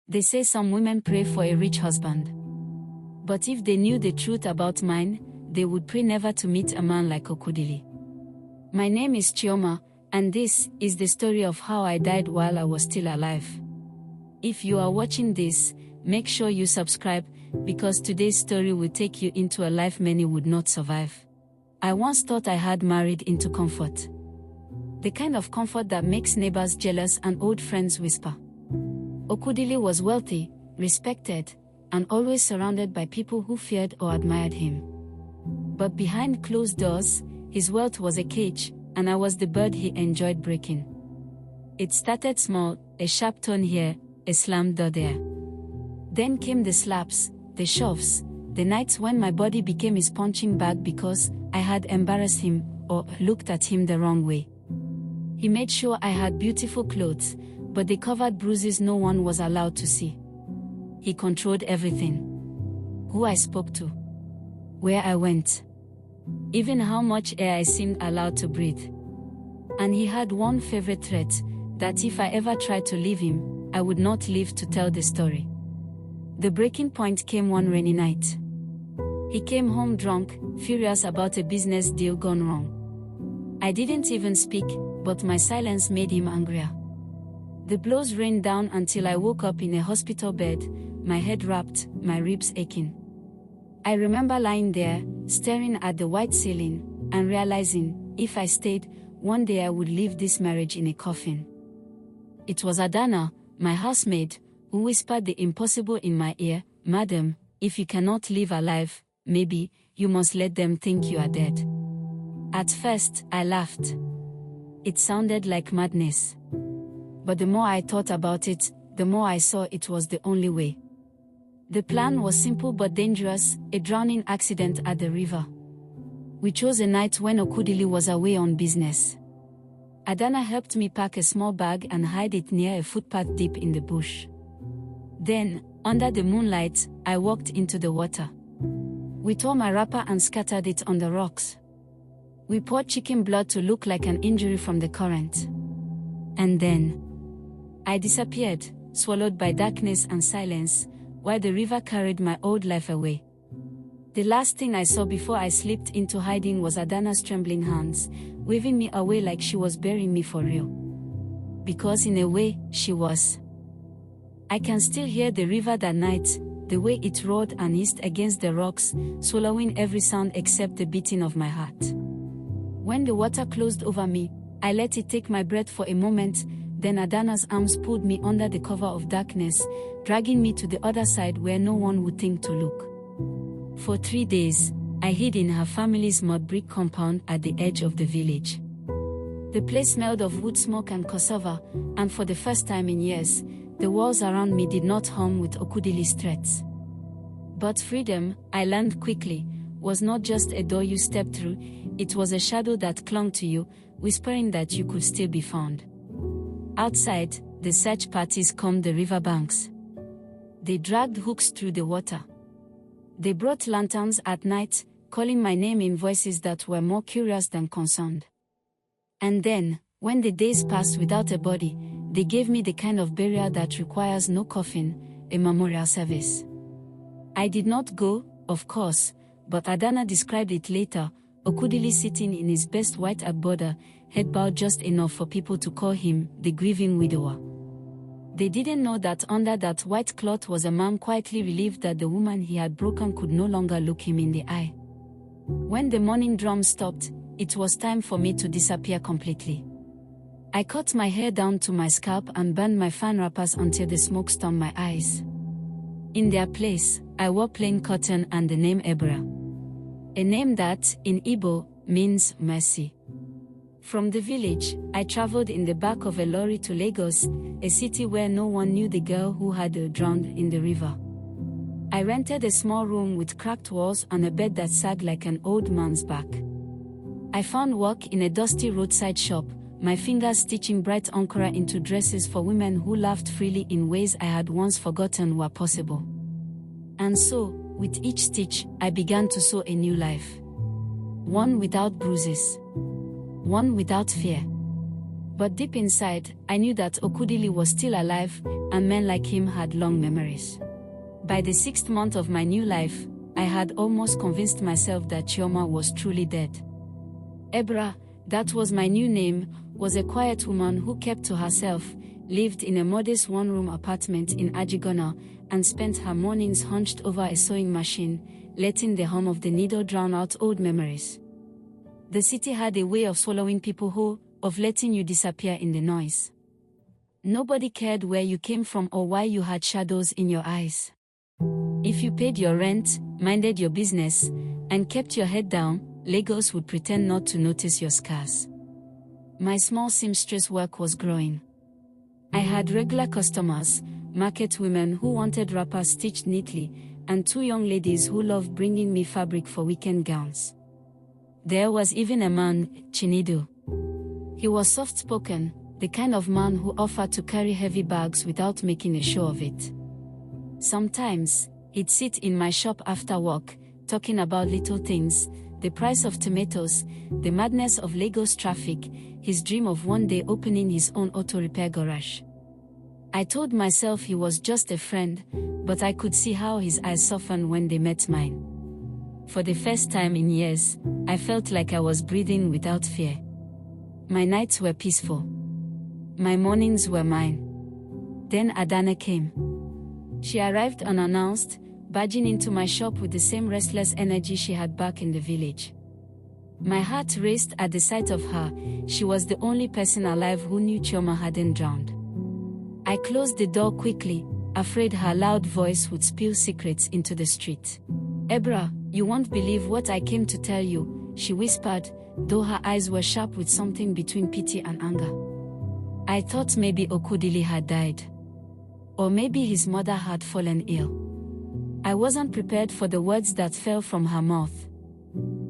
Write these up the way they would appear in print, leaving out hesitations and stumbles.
They say some women pray for a rich husband. But if they knew the truth about mine, they would pray never to meet a man like Okudili. My name is Chioma, and this is the story of how I died while I was still alive. If you are watching this, make sure you subscribe, because today's story will take you into a life many would not survive. I once thought I had married into comfort. The kind of comfort that makes neighbors jealous and old friends whisper. Okudili was wealthy, respected, and always surrounded by people who feared or admired him. But behind closed doors, his wealth was a cage, and I was the bird he enjoyed breaking. It started small, a sharp tone here, a slammed door there. Then came the slaps, the shoves, the nights when my body became his punching bag because I had embarrassed him or looked at him the wrong way. He made sure I had beautiful clothes, but they covered bruises no one was allowed to see. He controlled everything. Who I spoke to, where I went, even how much air I seemed allowed to breathe. And he had one favorite threat, that if I ever tried to leave him, I would not live to tell the story. The breaking point came one rainy night. He came home drunk, furious about a business deal gone wrong. I didn't even speak, but my silence made him angrier. The blows rained down until I woke up in a hospital bed, my head wrapped, my ribs aching. I remember lying there, staring at the white ceiling, and realizing, if I stayed, one day I would leave this marriage in a coffin. It was Adana, my housemaid, who whispered the impossible in my ear, "Madam, if you cannot live alive, maybe, you must let them think you are dead." At first, I laughed. It sounded like madness. But the more I thought about it, the more I saw it was the only way. The plan was simple but dangerous, a drowning accident at the river. We chose a night when Okudili was away on business. Adana helped me pack a small bag and hide it near a footpath deep in the bush. Then, under the moonlight, I walked into the water. We tore my wrapper and scattered it on the rocks. We poured chicken blood to look like an injury from the current. And then, I disappeared, swallowed by darkness and silence, while the river carried my old life away. The last thing I saw before I slipped into hiding was Adana's trembling hands, waving me away like she was burying me for real. Because in a way, she was. I can still hear the river that night, the way it roared and hissed against the rocks, swallowing every sound except the beating of my heart. When the water closed over me, I let it take my breath for a moment, then Adana's arms pulled me under the cover of darkness, dragging me to the other side where no one would think to look. For 3 days, I hid in her family's mud brick compound at the edge of the village. The place smelled of wood smoke and cassava, and for the first time in years, the walls around me did not hum with Okudili's threats. But freedom, I learned quickly, was not just a door you stepped through, it was a shadow that clung to you, whispering that you could still be found. Outside, the search parties combed the riverbanks. They dragged hooks through the water. They brought lanterns at night, calling my name in voices that were more curious than concerned. And then, when the days passed without a body, they gave me the kind of burial that requires no coffin, a memorial service. I did not go, of course, but Adana described it later, Okudili sitting in his best white agbada, head bowed just enough for people to call him the grieving widower. They didn't know that under that white cloth was a man quietly relieved that the woman he had broken could no longer look him in the eye. When the morning drum stopped, it was time for me to disappear completely. I cut my hair down to my scalp and burned my fan wrappers until the smoke stung my eyes. In their place, I wore plain cotton and the name Ebra. A name that, in Igbo, means mercy. From the village, I traveled in the back of a lorry to Lagos, a city where no one knew the girl who had drowned in the river. I rented a small room with cracked walls and a bed that sagged like an old man's back. I found work in a dusty roadside shop, my fingers stitching bright ankara into dresses for women who laughed freely in ways I had once forgotten were possible. And so, with each stitch, I began to sew a new life. One without bruises. One without fear. But deep inside, I knew that Okudili was still alive, and men like him had long memories. By the 6th month of my new life, I had almost convinced myself that Chioma was truly dead. Ebra, that was my new name, was a quiet woman who kept to herself, lived in a modest one-room apartment in Ajigona, and spent her mornings hunched over a sewing machine, letting the hum of the needle drown out old memories. The city had a way of swallowing people whole, of letting you disappear in the noise. Nobody cared where you came from or why you had shadows in your eyes. If you paid your rent, minded your business, and kept your head down, Lagos would pretend not to notice your scars. My small seamstress work was growing. I had regular customers, market women who wanted wrappers stitched neatly, and 2 young ladies who loved bringing me fabric for weekend gowns. There was even a man, Chinidu. He was soft-spoken, the kind of man who offered to carry heavy bags without making a show of it. Sometimes, he'd sit in my shop after work, talking about little things, the price of tomatoes, the madness of Lagos traffic, his dream of one day opening his own auto repair garage. I told myself he was just a friend, but I could see how his eyes softened when they met mine. For the first time in years, I felt like I was breathing without fear. My nights were peaceful. My mornings were mine. Then Adana came. She arrived unannounced, barging into my shop with the same restless energy she had back in the village. My heart raced at the sight of her. She was the only person alive who knew Chioma hadn't drowned. I closed the door quickly, afraid her loud voice would spill secrets into the street. "Ebra, you won't believe what I came to tell you," she whispered, though her eyes were sharp with something between pity and anger. I thought maybe Okudili had died. Or maybe his mother had fallen ill. I wasn't prepared for the words that fell from her mouth.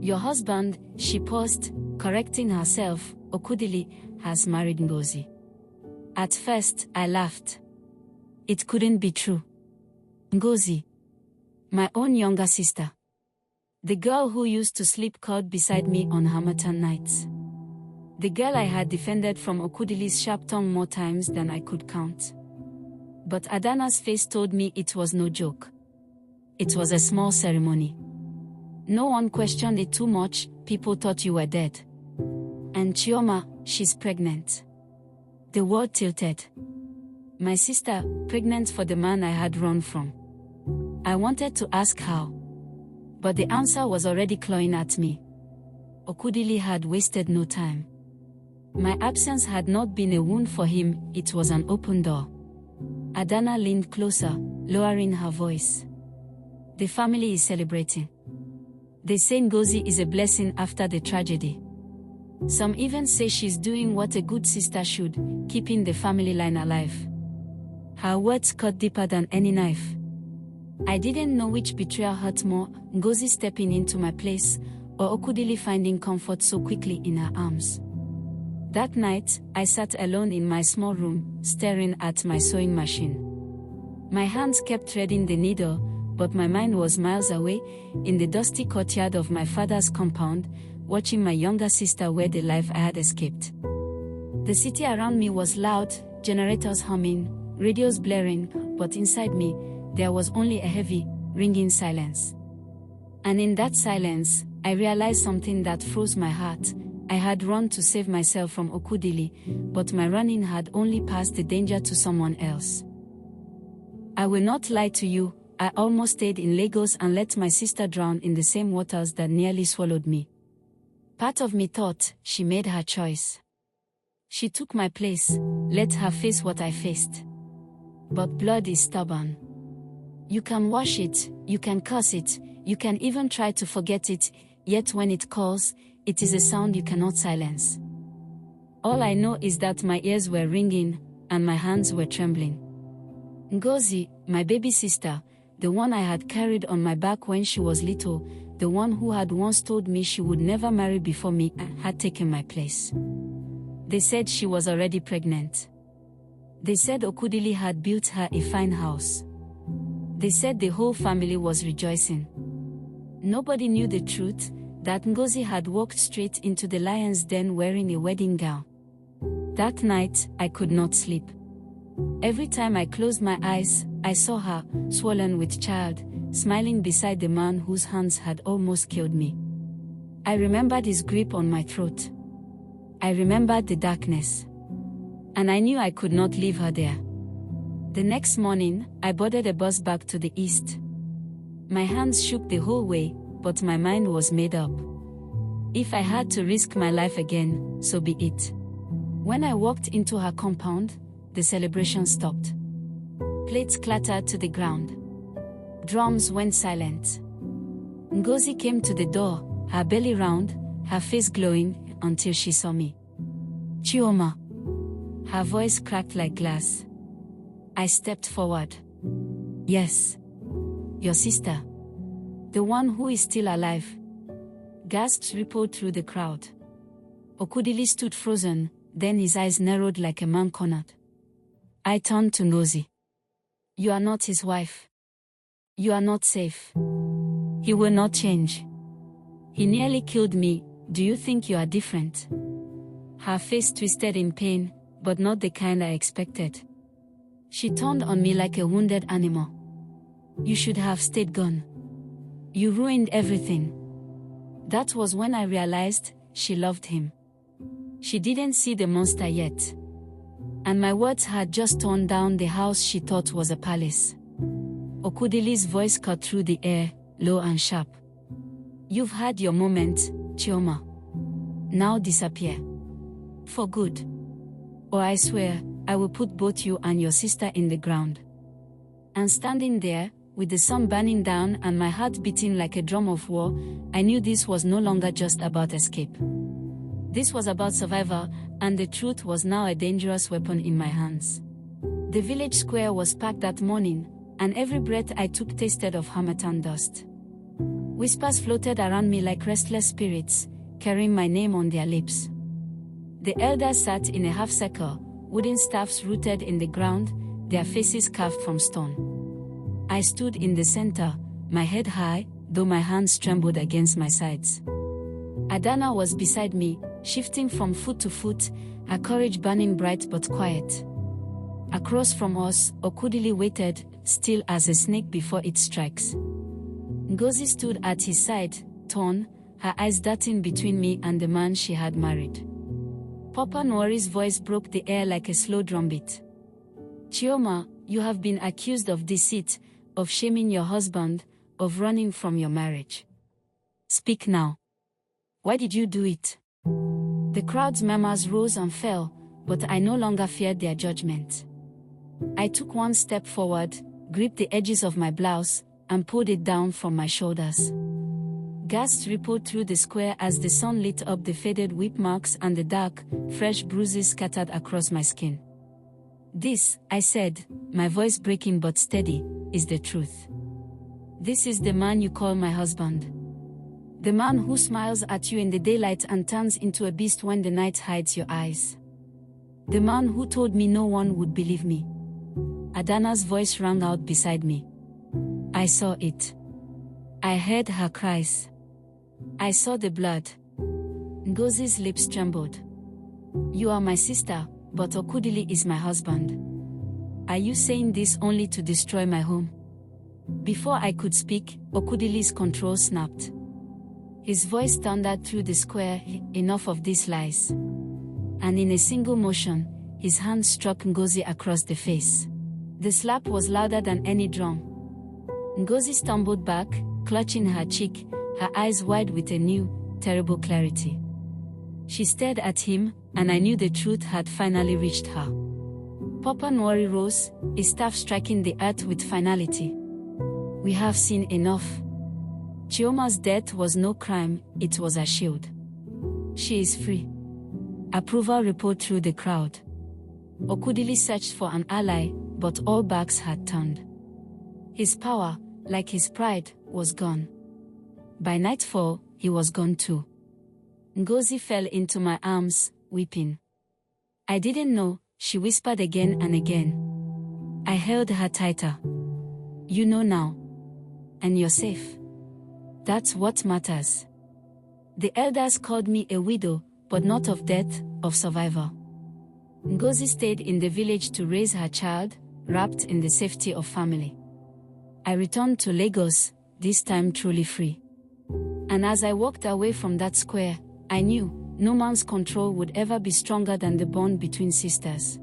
"Your husband," she paused, correcting herself, "Okudili, has married Ngozi." At first, I laughed. It couldn't be true. Ngozi. My own younger sister. The girl who used to sleep curled beside me on harmattan nights. The girl I had defended from Okudili's sharp tongue more times than I could count. But Adana's face told me it was no joke. It was a small ceremony. No one questioned it too much, people thought you were dead. And Chioma, she's pregnant. The world tilted. My sister, pregnant for the man I had run from. I wanted to ask how. But the answer was already clawing at me. Okudili had wasted no time. My absence had not been a wound for him, it was an open door. Adana leaned closer, lowering her voice. "The family is celebrating. They say Ngozi is a blessing after the tragedy. Some even say she's doing what a good sister should, keeping the family line alive." Her words cut deeper than any knife. I didn't know which betrayal hurt more, Ngozi stepping into my place, or Okudili finding comfort so quickly in her arms. That night, I sat alone in my small room, staring at my sewing machine. My hands kept threading the needle, but my mind was miles away, in the dusty courtyard of my father's compound, watching my younger sister wear the life I had escaped. The city around me was loud, generators humming, radios blaring, but inside me, there was only a heavy, ringing silence. And in that silence, I realized something that froze my heart. I had run to save myself from Okudili, but my running had only passed the danger to someone else. I will not lie to you, I almost stayed in Lagos and let my sister drown in the same waters that nearly swallowed me. Part of me thought, she made her choice. She took my place, let her face what I faced. But blood is stubborn. You can wash it, you can curse it, you can even try to forget it, yet when it calls, it is a sound you cannot silence. All I know is that my ears were ringing, and my hands were trembling. Ngozi, my baby sister, the one I had carried on my back when she was little, the one who had once told me she would never marry before me, had taken my place. They said she was already pregnant. They said Okudili had built her a fine house. They said the whole family was rejoicing. Nobody knew the truth, that Ngozi had walked straight into the lion's den wearing a wedding gown. That night, I could not sleep. Every time I closed my eyes, I saw her, swollen with child, smiling beside the man whose hands had almost killed me. I remembered his grip on my throat. I remembered the darkness. And I knew I could not leave her there. The next morning, I boarded a bus back to the east. My hands shook the whole way, but my mind was made up. If I had to risk my life again, so be it. When I walked into her compound, the celebration stopped. Plates clattered to the ground. Drums went silent. Ngozi came to the door, her belly round, her face glowing, until she saw me. "Chioma." Her voice cracked like glass. I stepped forward. "Yes. Your sister. The one who is still alive." Gasps rippled through the crowd. Okudili stood frozen, then his eyes narrowed like a man cornered. I turned to Ngozi. "You are not his wife. You are not safe. He will not change. He nearly killed me. Do you think you are different?" Her face twisted in pain, but not the kind I expected. She turned on me like a wounded animal. "You should have stayed gone. You ruined everything." That was when I realized she loved him. She didn't see the monster yet. And my words had just torn down the house she thought was a palace. Okudili's voice cut through the air, low and sharp. "You've had your moment, Chioma. Now disappear. For good. Or I swear, I will put both you and your sister in the ground." And standing there, with the sun burning down and my heart beating like a drum of war, I knew this was no longer just about escape. This was about survival, and the truth was now a dangerous weapon in my hands. The village square was packed that morning, and every breath I took tasted of harmattan dust. Whispers floated around me like restless spirits, carrying my name on their lips. The elders sat in a half-circle, wooden staffs rooted in the ground, their faces carved from stone. I stood in the center, my head high, though my hands trembled against my sides. Adana was beside me, shifting from foot to foot, her courage burning bright but quiet. Across from us, Okudili waited, still as a snake before it strikes. Ngozi stood at his side, torn, her eyes darting between me and the man she had married. Papa Nwari's voice broke the air like a slow drumbeat. "Chioma, you have been accused of deceit, of shaming your husband, of running from your marriage. Speak now. Why did you do it?" The crowd's murmurs rose and fell, but I no longer feared their judgment. I took one step forward, gripped the edges of my blouse, and pulled it down from my shoulders. Gasps rippled through the square as the sun lit up the faded whip marks and the dark, fresh bruises scattered across my skin. "This," I said, my voice breaking but steady, "is the truth. This is the man you call my husband. The man who smiles at you in the daylight and turns into a beast when the night hides your eyes. The man who told me no one would believe me." Adana's voice rang out beside me. I saw it. I heard her cries. I saw the blood. Ngozi's lips trembled. "You are my sister, but Okudili is my husband. Are you saying this only to destroy my home?" Before I could speak, Okudili's control snapped. His voice thundered through the square, "Enough of these lies." And in a single motion, his hand struck Ngozi across the face. The slap was louder than any drum. Ngozi stumbled back, clutching her cheek, her eyes wide with a new, terrible clarity. She stared at him, and I knew the truth had finally reached her. Papa Nwari rose, his staff striking the earth with finality. "We have seen enough. Chioma's death was no crime, it was a shield. She is free." Approval rippled through the crowd. Okudili searched for an ally, but all backs had turned. His power, like his pride, was gone. By nightfall, he was gone too. Ngozi fell into my arms, weeping. "I didn't know," she whispered again and again. I held her tighter. "You know now. And you're safe. That's what matters." The elders called me a widow, but not of death, of survival. Ngozi stayed in the village to raise her child, wrapped in the safety of family. I returned to Lagos, this time truly free. And as I walked away from that square, I knew no man's control would ever be stronger than the bond between sisters.